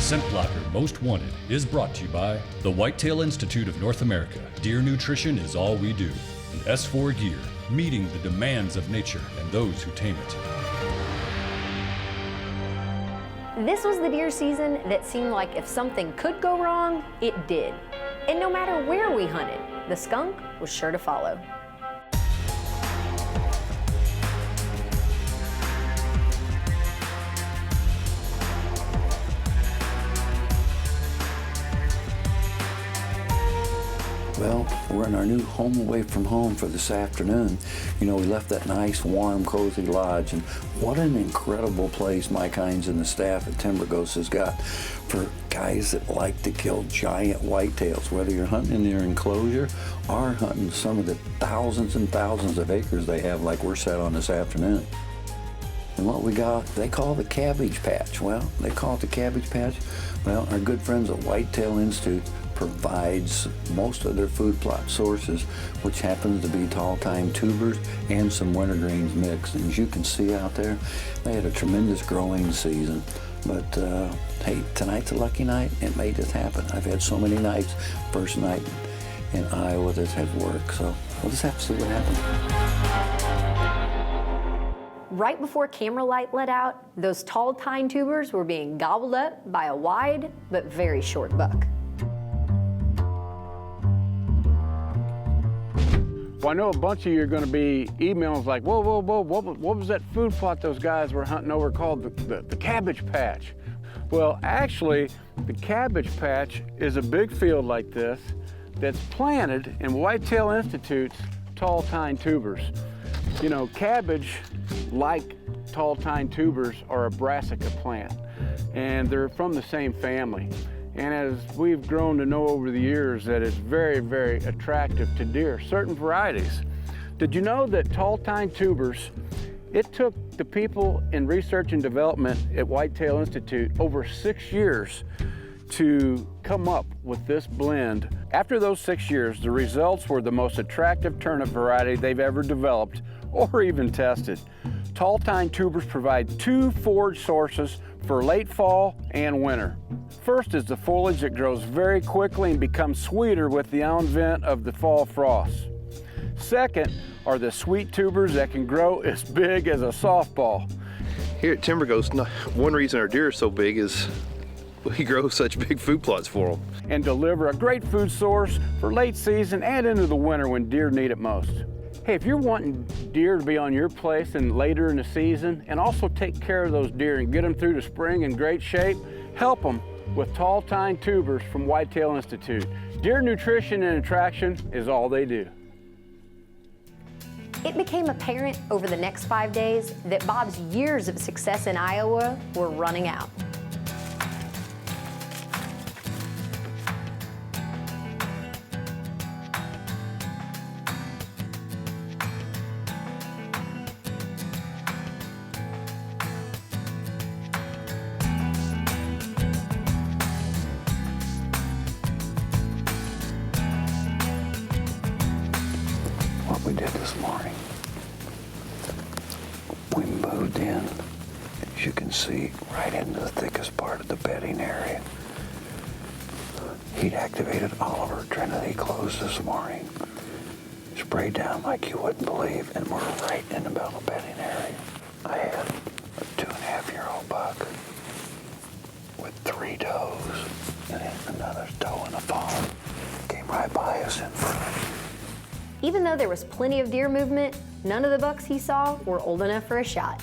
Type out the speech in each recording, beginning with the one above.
ScentBlocker Most Wanted is brought to you by the Whitetail Institute of North America. Deer nutrition is all we do. And S4 Gear, meeting the demands of nature and those who tame it. This was the deer season that seemed like if something could go wrong, it did. And no matter where we hunted, the skunk was sure to follow. Well, we're in our new home away from home for this afternoon. You know, we left that nice, warm, cozy lodge, and what an incredible place Mike Hines and the staff at Timber Ghost has got for guys that like to kill giant whitetails, whether you're hunting in their enclosure or hunting some of the thousands and thousands of acres they have like we're set on this afternoon. And what we got, they call the cabbage patch. Well, they call it the cabbage patch. Well, our good friends at Whitetail Institute provides most of their food plot sources, which happens to be tall thyme tubers and some wintergreens mixed. And as you can see out there, they had a tremendous growing season. But hey, tonight's a lucky night. It may just happen. I've had so many nights, first night in Iowa, this has worked. So we'll just have to see what happens. Right before camera light let out, those tall tine tubers were being gobbled up by a wide but very short buck. Well, I know a bunch of you are going to be emailing like, whoa, whoa, whoa, what was that food plot those guys were hunting over called the cabbage patch? Well, actually, the cabbage patch is a big field like this that's planted in Whitetail Institute's tall tine tubers. You know, cabbage, like tall tine tubers, are a brassica plant, and they're from the same family. And as we've grown to know over the years, that it's very, very attractive to deer, certain varieties. Did you know that tall tine tubers, it took the people in research and development at Whitetail Institute over 6 years to come up with this blend. After those 6 years, the results were the most attractive turnip variety they've ever developed or even tested. Tall tine tubers provide 2 forage sources for late fall and winter. First is the foliage that grows very quickly and becomes sweeter with the advent of the fall frost. Second are the sweet tubers that can grow as big as a softball. Here at Timber Ghost, one reason our deer are so big is we grow such big food plots for them. And deliver a great food source for late season and into the winter when deer need it most. Hey, if you're wanting deer to be on your place and later in the season, and also take care of those deer and get them through the spring in great shape, help them with tall tine tubers from Whitetail Institute. Deer nutrition and attraction is all they do. It became apparent over the next 5 days that Bob's years of success in Iowa were running out. We did this morning. We moved in, as you can see, right into the thickest part of the bedding area. He'd activated all of our Trinity clothes this morning. Sprayed down like you wouldn't believe, and we're right in the middle of the bedding area. I had a 2.5-year-old buck with 3 does, and then another doe in a fawn. Came right by us in front. Even though there was plenty of deer movement, none of the bucks he saw were old enough for a shot.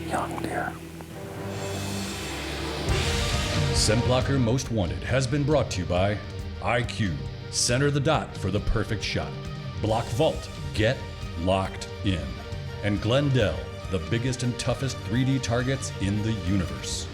Young deer. ScentBlocker Most Wanted has been brought to you by IQ. Center the dot for the perfect shot. Block Vault, get locked in. And Glendale, the biggest and toughest 3D targets in the universe.